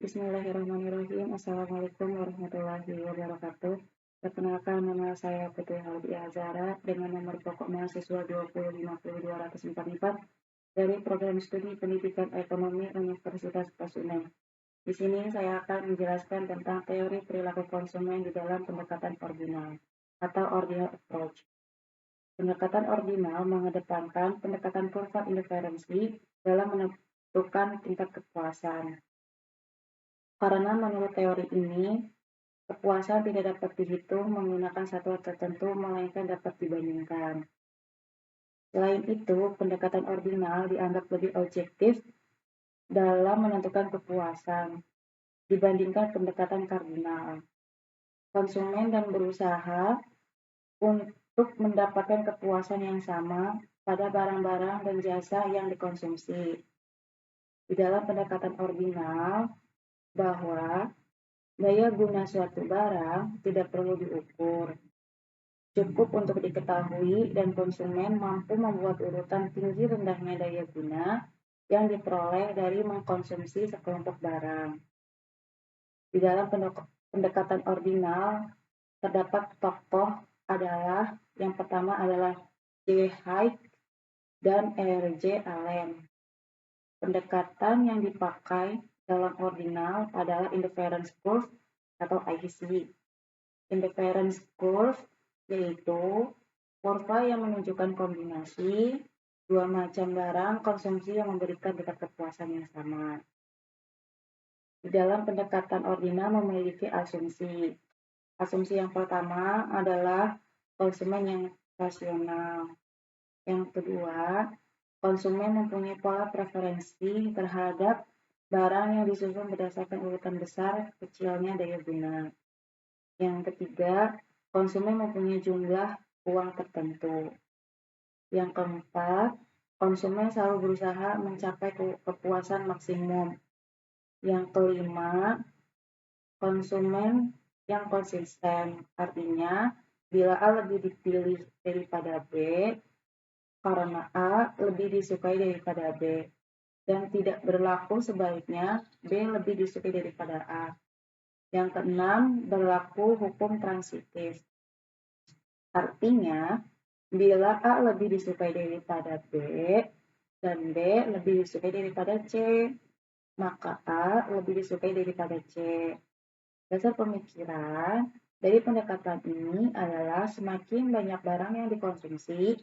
Bismillahirrahmanirrahim. Assalamualaikum warahmatullahi wabarakatuh. Perkenalkan, nama saya Putri Haldi Azhara dengan nomor pokok mahasiswa 2050244 dari Program Studi Pendidikan Ekonomi Universitas Pasuruan. Di sini saya akan menjelaskan tentang teori perilaku konsumen di dalam pendekatan ordinal atau ordinal approach. Pendekatan ordinal mengedepankan pendekatan kurva inferensi dalam menentukan tingkat kepuasan. Karena menurut teori ini, kepuasan tidak dapat dihitung menggunakan satuan tertentu, melainkan dapat dibandingkan. Selain itu, pendekatan ordinal dianggap lebih objektif dalam menentukan kepuasan dibandingkan pendekatan kardinal. Konsumen dan berusaha untuk mendapatkan kepuasan yang sama pada barang-barang dan jasa yang dikonsumsi. Di dalam pendekatan ordinal, bahwa daya guna suatu barang tidak perlu diukur. Cukup untuk diketahui dan konsumen mampu membuat urutan tinggi rendahnya daya guna yang diperoleh dari mengkonsumsi sekelompok barang. Di dalam pendekatan ordinal, terdapat tokoh adalah yang pertama adalah J. Haig dan R.J. Allen. Pendekatan yang dipakai dalam ordinal adalah inference curve atau IC. Inference curve yaitu kurva yang menunjukkan kombinasi dua macam barang konsumsi yang memberikan tingkat kepuasan yang sama. Di dalam pendekatan ordinal memiliki asumsi. Asumsi yang pertama adalah konsumen yang rasional. Yang kedua, konsumen mempunyai pola preferensi terhadap barang yang disusun berdasarkan urutan besar kecilnya daya guna. Yang ketiga, konsumen mempunyai jumlah uang tertentu. Yang keempat, konsumen selalu berusaha mencapai kepuasan maksimum. Yang kelima, konsumen yang konsisten. Artinya, bila A lebih dipilih daripada B, karena A lebih disukai daripada B. Dan tidak berlaku sebaliknya, B lebih disukai daripada A. Yang keenam, berlaku hukum transitif. Artinya, bila A lebih disukai daripada B, dan B lebih disukai daripada C, maka A lebih disukai daripada C. Dasar pemikiran dari pendekatan ini adalah semakin banyak barang yang dikonsumsi,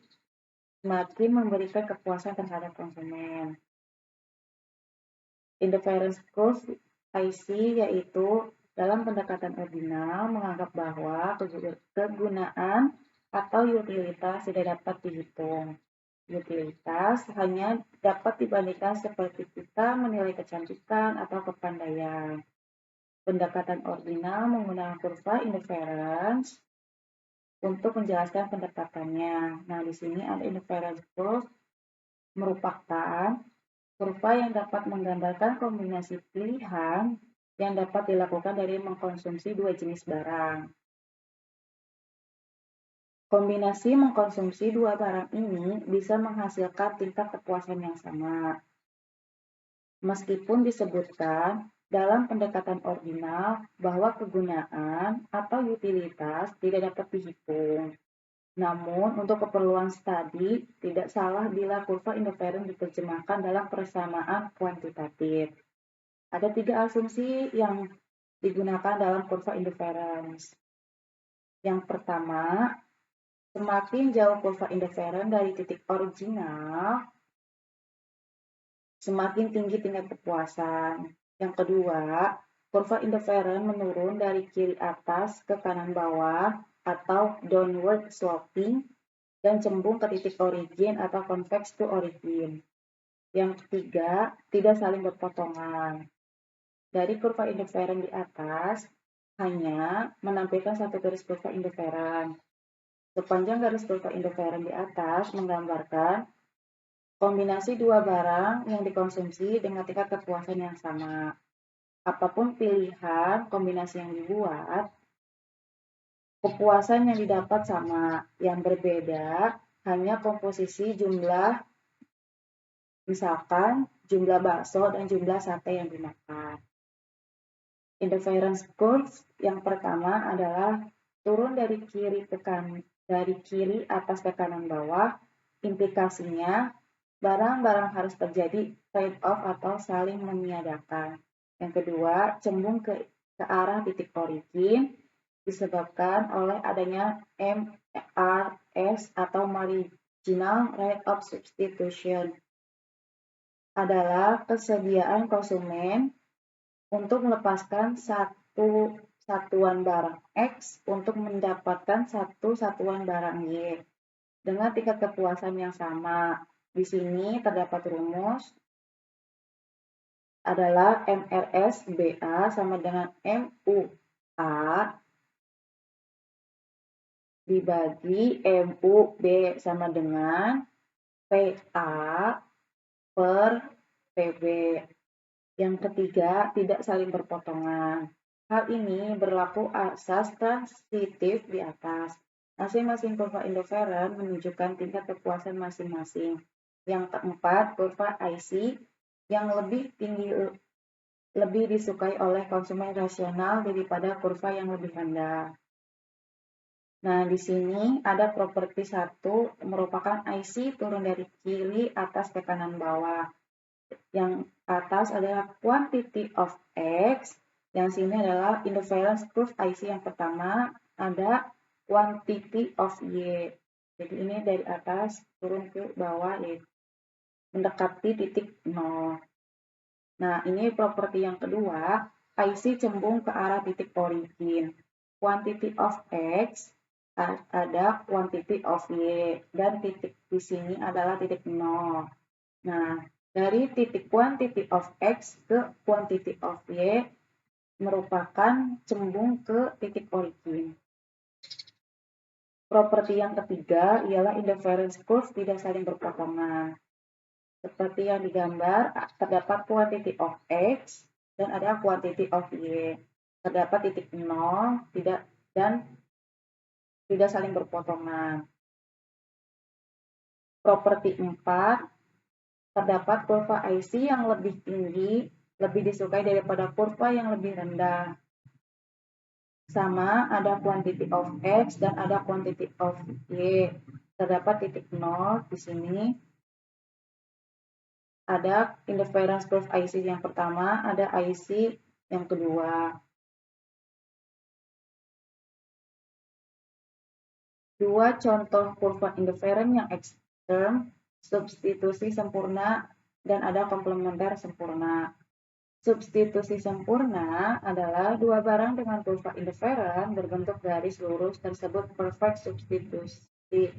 semakin memberikan kepuasan terhadap konsumen. Inference curve IC yaitu dalam pendekatan ordinal menganggap bahwa kegunaan atau utilitas tidak dapat dihitung. Utilitas hanya dapat dibandingkan seperti kita menilai kecantikan atau kepandaian. Pendekatan ordinal menggunakan kurva inference untuk menjelaskan pendekatannya. Nah, di sini ada inference curve merupakan kurva yang dapat menggambarkan kombinasi pilihan yang dapat dilakukan dari mengkonsumsi dua jenis barang. Kombinasi mengkonsumsi dua barang ini bisa menghasilkan tingkat kepuasan yang sama. Meskipun disebutkan dalam pendekatan ordinal bahwa kegunaan atau utilitas tidak dapat dihitung. Namun, untuk keperluan studi, tidak salah bila kurva inference diterjemahkan dalam persamaan kuantitatif. Ada 3 asumsi yang digunakan dalam kurva inference. Yang pertama, semakin jauh kurva inference dari titik original, semakin tinggi tingkat kepuasan. Yang kedua, kurva inference menurun dari kiri atas ke kanan bawah atau downward sloping dan cembung ke titik origin atau convex to origin. Yang ketiga, tidak saling berpotongan. Dari kurva inference di atas, hanya menampilkan satu garis kurva inference. Sepanjang garis kurva inference di atas menggambarkan kombinasi dua barang yang dikonsumsi dengan tingkat kepuasan yang sama. Apapun pilihan kombinasi yang dibuat, kepuasan yang didapat sama, yang berbeda hanya komposisi jumlah, misalkan jumlah bakso dan jumlah sate yang dimakan. Interference curve yang pertama adalah turun dari kiri atas ke kanan bawah. Implikasinya barang-barang harus terjadi trade-off atau saling meniadakan. Yang kedua, cembung ke arah titik origin disebabkan oleh adanya MRS atau marginal rate of substitution. Adalah kesediaan konsumen untuk melepaskan satu satuan barang X untuk mendapatkan satu satuan barang Y dengan tingkat kepuasan yang sama. Di sini terdapat rumus adalah MRS BA sama dengan MUA dibagi MUB sama dengan PA per PB. Yang ketiga, tidak saling berpotongan. Hal ini berlaku asas transitif di atas. Masing-masing kurva interferon menunjukkan tingkat kepuasan masing-masing. Yang keempat, kurva IC yang lebih disukai oleh konsumen rasional daripada kurva yang lebih rendah. Nah, di sini ada properti 1 merupakan IC turun dari kiri atas ke kanan bawah. Yang atas adalah quantity of X, yang sini adalah interference curve IC yang pertama, ada quantity of Y. Jadi ini dari atas turun ke bawah, mendekati titik 0. Nah, ini properti yang kedua, IC cembung ke arah titik origin. Quantity of X ada quantity of Y, dan titik di sini adalah titik 0. Nah, dari titik quantity of X ke quantity of Y merupakan cembung ke titik origin. Properti yang ketiga ialah interference curve tidak saling berpotongan. Seperti yang digambar, terdapat quantity of X dan ada quantity of Y. Terdapat titik 0 dan tidak saling berpotongan. Properti 4, terdapat kurva IC yang lebih tinggi, lebih disukai daripada kurva yang lebih rendah. Sama, ada quantity of X dan ada quantity of Y. Terdapat titik 0 di sini. Ada interference curve IC yang pertama, ada IC yang kedua. Dua contoh kurva interference yang ekstrem, substitusi sempurna, dan ada komplementer sempurna. Substitusi sempurna adalah dua barang dengan kurva interference berbentuk garis lurus tersebut perfect substitusi.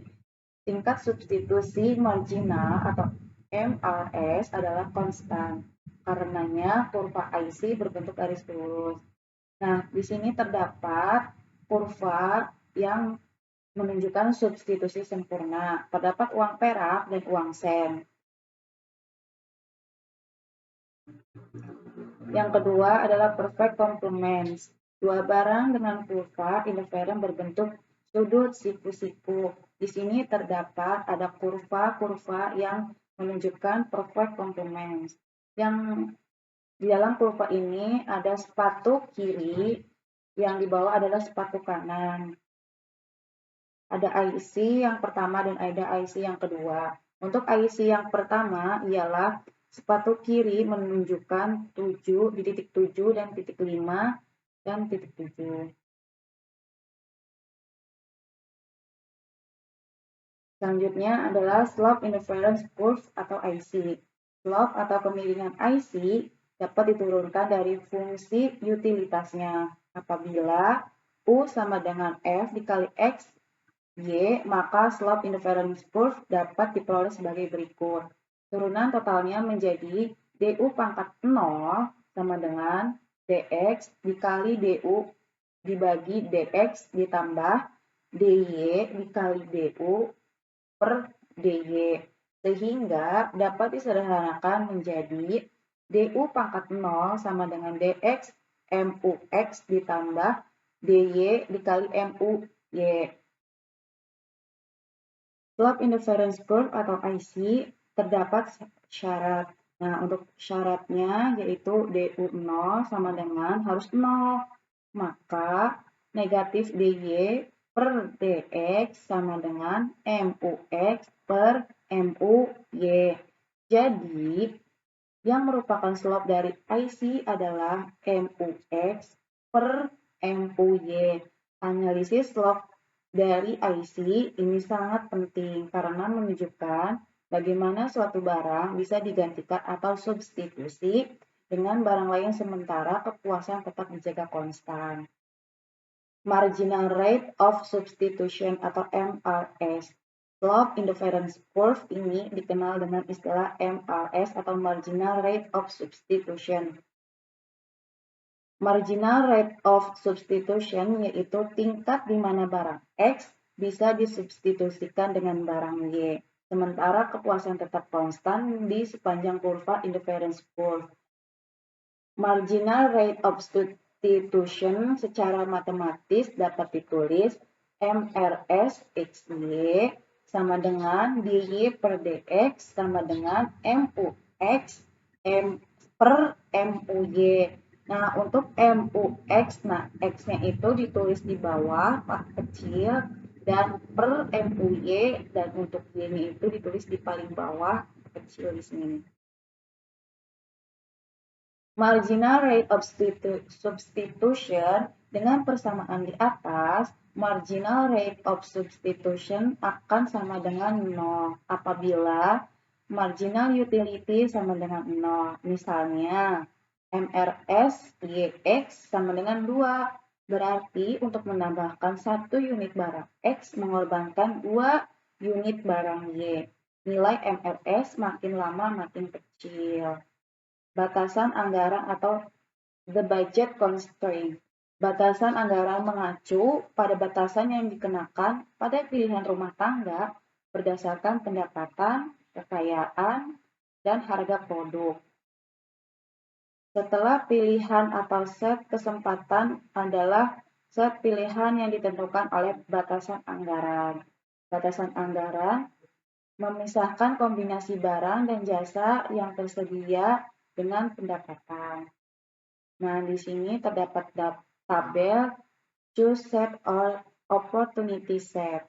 Tingkat substitusi marginal atau MRS adalah konstan. Karenanya kurva IC berbentuk garis lurus. Nah, di sini terdapat kurva yang menunjukkan substitusi sempurna. Terdapat uang perak dan uang sen. Yang kedua adalah perfect complements. Dua barang dengan kurva interference berbentuk sudut siku-siku. Di sini terdapat ada kurva-kurva yang menunjukkan perfect complements. Yang di dalam kurva ini ada sepatu kiri, yang di bawah adalah sepatu kanan. Ada IC yang pertama dan ada IC yang kedua. Untuk IC yang pertama ialah sepatu kiri menunjukkan 7 di titik 7 dan titik 5 dan titik 7. Selanjutnya adalah slope interference curve atau IC. Slope atau kemiringan IC dapat diturunkan dari fungsi utilitasnya. Apabila U sama dengan F dikali X Y, maka slope interference curve dapat diperoleh sebagai berikut. Turunan totalnya menjadi DU pangkat 0 sama dengan DX dikali DU dibagi DX ditambah DY dikali DU per DY. Sehingga dapat disederhanakan menjadi DU pangkat 0 sama dengan DX MUX ditambah DY dikali MUY. Slope interference curve atau IC terdapat syarat. Nah, untuk syaratnya yaitu DU0 sama dengan harus 0. Maka negatif DY per DX sama dengan MUX per MUY. Jadi, yang merupakan slope dari IC adalah MUX per MUY. Analisis slope dari IC ini sangat penting karena menunjukkan bagaimana suatu barang bisa digantikan atau substitusi dengan barang lain sementara kepuasan tetap dijaga konstan. Marginal rate of substitution atau MRS. Slope indifference curve ini dikenal dengan istilah MRS atau marginal rate of substitution. Marginal rate of substitution yaitu tingkat di mana barang X bisa disubstitusikan dengan barang Y, sementara kepuasan tetap konstan di sepanjang kurva indifference curve. Marginal rate of substitution secara matematis dapat ditulis MRS XY sama dengan DY per DX sama dengan MUX per MUY. Nah, untuk MUX, nah X-nya itu ditulis di bawah, Pak kecil, dan per MUY, dan untuk Y-nya itu ditulis di paling bawah, kecil di sini. Marginal rate of substitution dengan persamaan di atas, marginal rate of substitution akan sama dengan 0 apabila marginal utility sama dengan 0. Misalnya, MRS YX sama dengan 2. Berarti untuk menambahkan 1 unit barang X mengorbankan 2 unit barang Y. Nilai MRS makin lama makin kecil. Batasan anggaran atau the budget constraint. Batasan anggaran mengacu pada batasan yang dikenakan pada pilihan rumah tangga berdasarkan pendapatan, kekayaan, dan harga produk. Setelah pilihan atau set kesempatan adalah set pilihan yang ditentukan oleh batasan anggaran. Batasan anggaran memisahkan kombinasi barang dan jasa yang tersedia dengan pendapatan. Nah, di sini terdapat tabel choose set or opportunity set.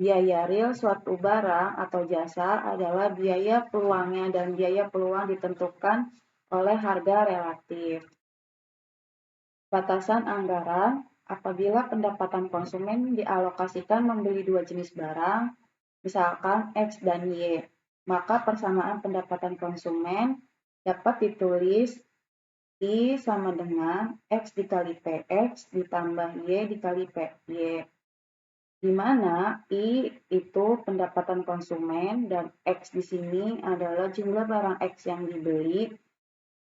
Biaya real suatu barang atau jasa adalah biaya peluangnya dan biaya peluang ditentukan oleh harga relatif. Batasan anggaran apabila pendapatan konsumen dialokasikan membeli dua jenis barang, misalkan X dan Y, maka persamaan pendapatan konsumen dapat ditulis I sama dengan X dikali PX ditambah Y dikali PY. Di mana I itu pendapatan konsumen dan X di sini adalah jumlah barang X yang dibeli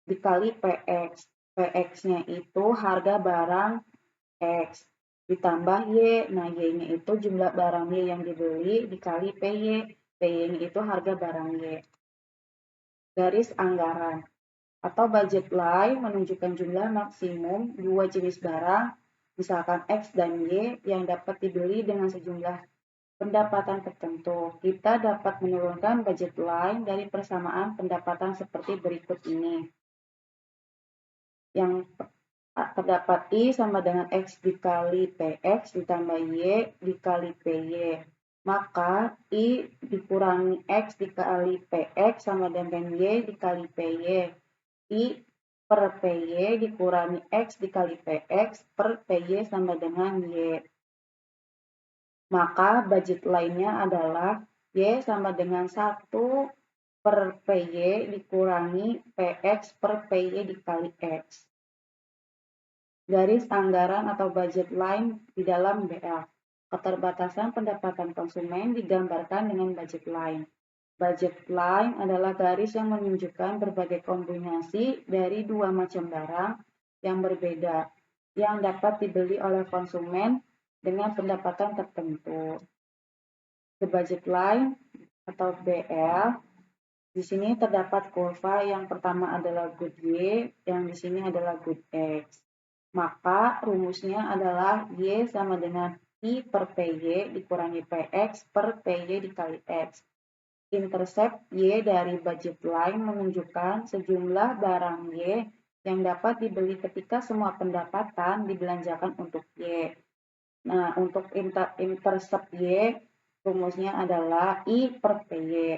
dikali PX. PX-nya itu harga barang X ditambah Y. Nah, Y-nya itu jumlah barang Y yang dibeli dikali PY. PY-nya itu harga barang Y. Garis anggaran atau budget line menunjukkan jumlah maksimum dua jenis barang, misalkan X dan Y, yang dapat dibeli dengan sejumlah pendapatan tertentu. Kita dapat menurunkan budget line dari persamaan pendapatan seperti berikut ini. Yang terdapat I sama dengan X dikali PX ditambah Y dikali PY. Maka I dikurangi X dikali PX sama dengan Y dikali PY. I per PY dikurangi X dikali PX per PY sama dengan Y. Maka budget lainnya adalah Y sama dengan 1 per PY dikurangi PX per PY dikali X. Garis anggaran atau budget line di dalam BL. Keterbatasan pendapatan konsumen digambarkan dengan budget line. Budget line adalah garis yang menunjukkan berbagai kombinasi dari dua macam barang yang berbeda yang dapat dibeli oleh konsumen dengan pendapatan tertentu. The budget line atau BL, di sini terdapat kurva yang pertama adalah good Y, yang di sini adalah good X. Maka rumusnya adalah Y sama dengan I per PY dikurangi PX per PY dikali X. intercept Y dari budget line menunjukkan sejumlah barang Y yang dapat dibeli ketika semua pendapatan dibelanjakan untuk Y. Nah, untuk intercept Y, rumusnya adalah I per PY.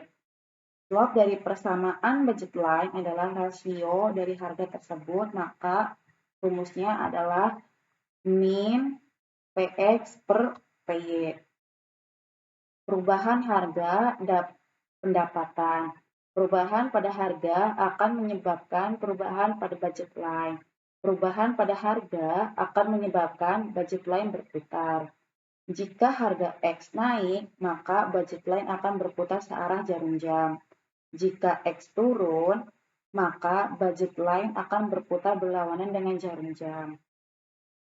Slope dari persamaan budget line adalah rasio dari harga tersebut, maka rumusnya adalah min PX per PY. Perubahan harga pendapatan. Perubahan pada harga akan menyebabkan perubahan pada budget line. Perubahan pada harga akan menyebabkan budget line berputar. Jika harga X naik, maka budget line akan berputar searah jarum jam. Jika X turun, maka budget line akan berputar berlawanan dengan jarum jam.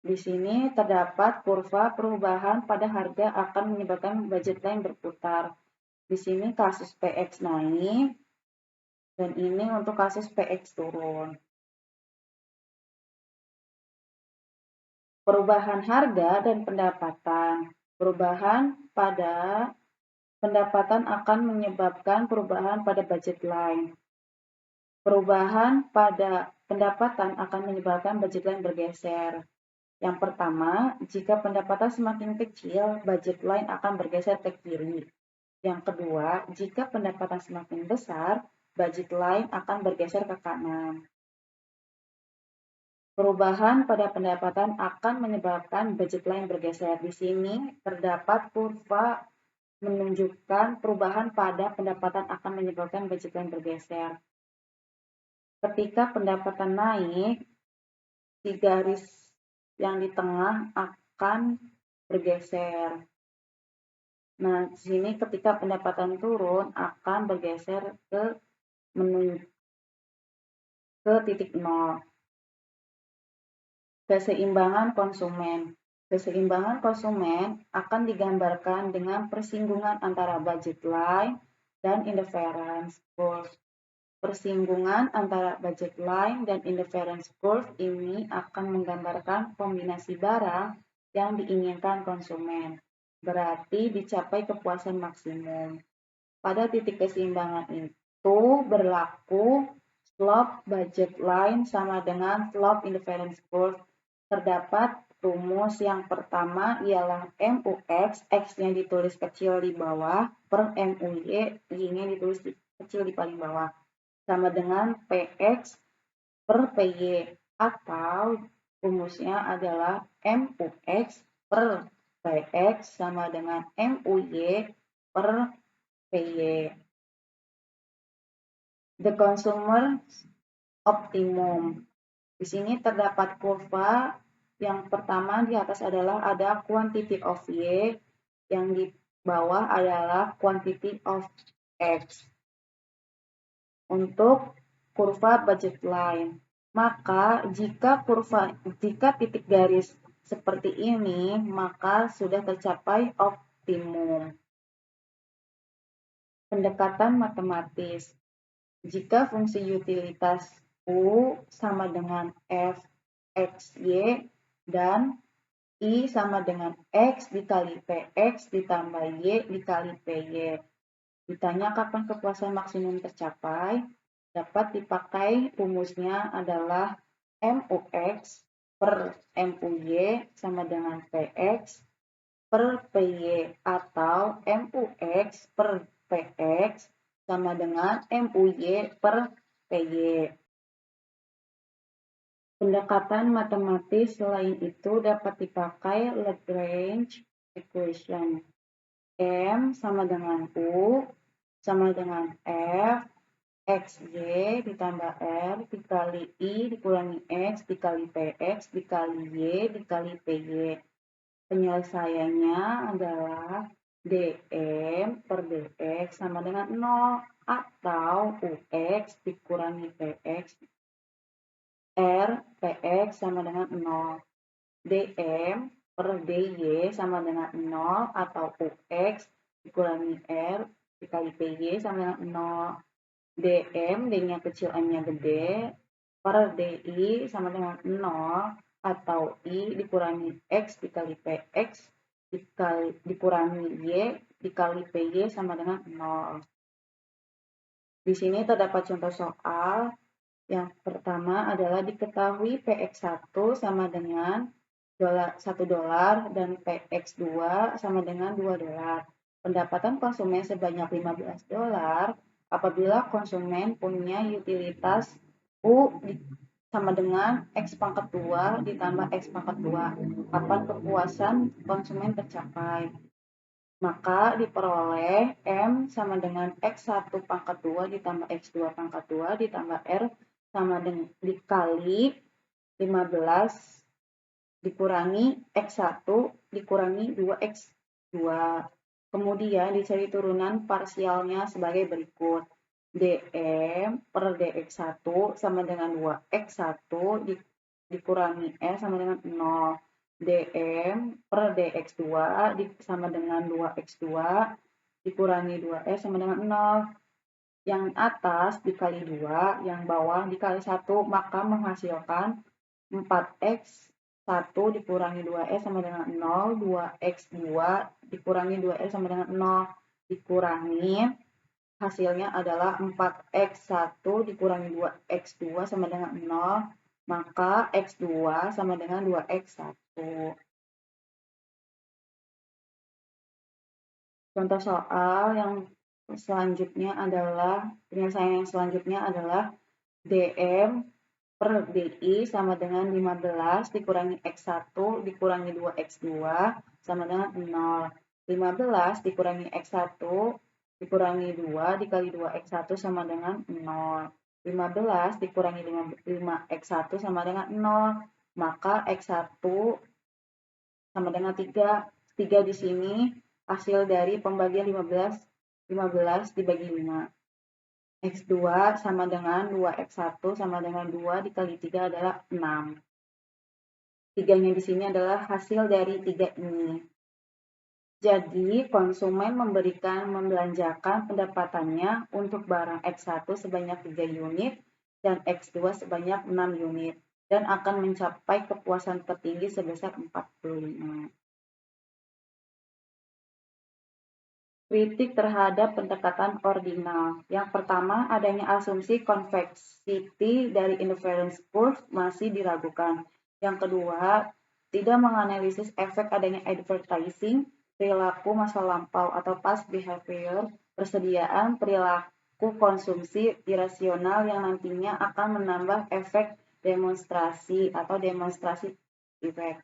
Di sini terdapat kurva perubahan pada harga akan menyebabkan budget line berputar. Di sini kasus PX naik, dan ini untuk kasus PX turun. Perubahan harga dan pendapatan. Perubahan pada pendapatan akan menyebabkan perubahan pada budget line. Perubahan pada pendapatan akan menyebabkan budget line bergeser. Yang pertama, jika pendapatan semakin kecil, budget line akan bergeser ke kiri. Yang kedua, jika pendapatan semakin besar, budget line akan bergeser ke kanan. Perubahan pada pendapatan akan menyebabkan budget line bergeser. Di sini terdapat kurva menunjukkan perubahan pada pendapatan akan menyebabkan budget line bergeser. Ketika pendapatan naik, si garis yang di tengah akan bergeser. Nah, di sini ketika pendapatan turun akan bergeser ke titik nol. Keseimbangan konsumen. Keseimbangan konsumen akan digambarkan dengan persinggungan antara budget line dan interference curve. Persinggungan antara budget line dan interference curve ini akan menggambarkan kombinasi barang yang diinginkan konsumen. Berarti dicapai kepuasan maksimum. Pada titik keseimbangan itu berlaku slope budget line sama dengan slope interference curve. Terdapat rumus yang pertama ialah MUX, X-nya ditulis kecil di bawah, per MUY, Y-nya ditulis kecil di paling bawah, sama dengan PX per PY, atau rumusnya adalah MUX per PX sama dengan MUY per PY. The consumer optimum. Di sini terdapat kurva. Yang pertama di atas adalah ada quantity of Y, yang di bawah adalah quantity of X. Untuk kurva budget line, maka jika titik garis seperti ini, maka sudah tercapai optimum. Pendekatan matematis. Jika fungsi utilitas U sama dengan F X Y dan I sama dengan X dikali PX ditambah Y dikali PY. Ditanya kapan kepuasan maksimum tercapai, dapat dipakai rumusnya adalah MUX per MUY sama dengan PX per PY atau MUX per PX sama dengan MUY per PY. Pendekatan matematis lain itu dapat dipakai Lagrange equation. M sama dengan U sama dengan F XY ditambah R dikali I dikurangi X dikali PX dikali Y dikali PY. Penyelesaiannya adalah dm per dx sama dengan 0 atau ux dikurangi px R PX sama dengan 0. DM per DY sama dengan 0 atau UX dikurangi R dikali PY sama dengan 0. DM, D-nya kecil, M-nya gede, per DI sama dengan 0 atau I dikurangi X dikali PX dikurangi Y dikali PY sama dengan 0. Di sini terdapat contoh soal. Yang pertama adalah diketahui PX1 sama dengan $1 dan PX2 sama dengan $2. Pendapatan konsumen sebanyak $15 apabila konsumen punya utilitas U sama dengan X pangkat 2 ditambah X pangkat 2. Kapan kepuasan konsumen tercapai? Maka diperoleh M sama dengan X1 pangkat 2 ditambah X2 pangkat 2 ditambah R sama dengan dikali 15 dikurangi X1 dikurangi 2X2. Kemudian dicari turunan parsialnya sebagai berikut. DM per DX1 sama dengan 2X1 dikurangi S sama dengan 0. DM per DX2 sama dengan 2X2 dikurangi 2S sama dengan 0. Yang atas dikali 2, yang bawah dikali 1, maka menghasilkan 4X 1 dikurangi 2S sama dengan 0, 2X2 dikurangi 2S sama dengan 0, dikurangi hasilnya adalah 4X1 dikurangi 2X2 sama dengan 0, maka X2 sama dengan 2X1. Contoh soal yang selanjutnya adalah, penyelesaian yang selanjutnya adalah DM per DI sama dengan 15 dikurangi X1 dikurangi 2X2 sama dengan 0. 15 dikurangi X1 dikurangi 2 dikali 2X1 sama dengan 0. 15 dikurangi 5X1 sama dengan 0. Maka X1 sama dengan 3. 3 di sini hasil dari pembagian 15 dibagi 5. X2 sama dengan 2X1 sama dengan 2 dikali 3 adalah 6. 3-nya di sini adalah hasil dari 3 ini. Jadi, konsumen membelanjakan pendapatannya untuk barang X1 sebanyak 3 unit dan X2 sebanyak 6 unit dan akan mencapai kepuasan tertinggi sebesar 45. Kritik terhadap pendekatan ordinal. Yang pertama, adanya asumsi convexity dari inference proof masih diragukan. Yang kedua, tidak menganalisis efek adanya advertising, perilaku masa lampau atau past behavior, persediaan perilaku konsumsi irasional yang nantinya akan menambah efek demonstrasi atau demonstrasi efek,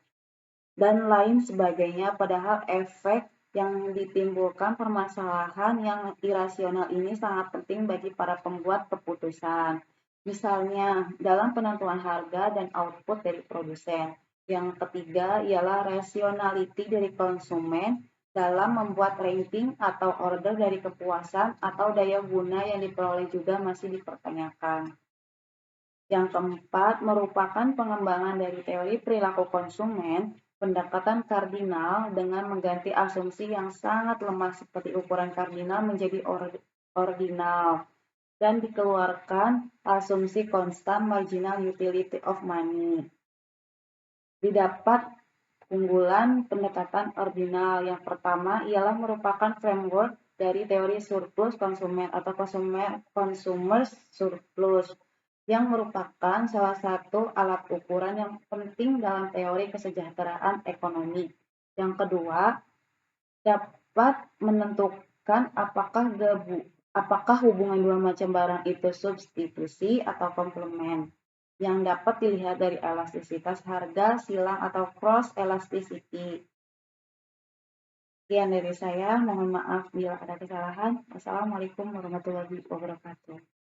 dan lain sebagainya, padahal efek yang ditimbulkan permasalahan yang irasional ini sangat penting bagi para pembuat keputusan. Misalnya, dalam penentuan harga dan output dari produsen. Yang ketiga ialah rationality dari konsumen dalam membuat ranking atau order dari kepuasan atau daya guna yang diperoleh juga masih dipertanyakan. Yang keempat merupakan pengembangan dari teori perilaku konsumen, pendekatan kardinal dengan mengganti asumsi yang sangat lemah seperti ukuran kardinal menjadi ordinal, dan dikeluarkan asumsi constant marginal utility of money. Didapat unggulan pendekatan ordinal. Yang pertama ialah merupakan framework dari teori surplus konsumen atau consumer surplus yang merupakan salah satu alat ukuran yang penting dalam teori kesejahteraan ekonomi. Yang kedua, dapat menentukan apakah hubungan dua macam barang itu substitusi atau komplement, yang dapat dilihat dari elastisitas harga, silang, atau cross elasticity. Sekian dari saya, mohon maaf bila ada kesalahan. Wassalamualaikum warahmatullahi wabarakatuh.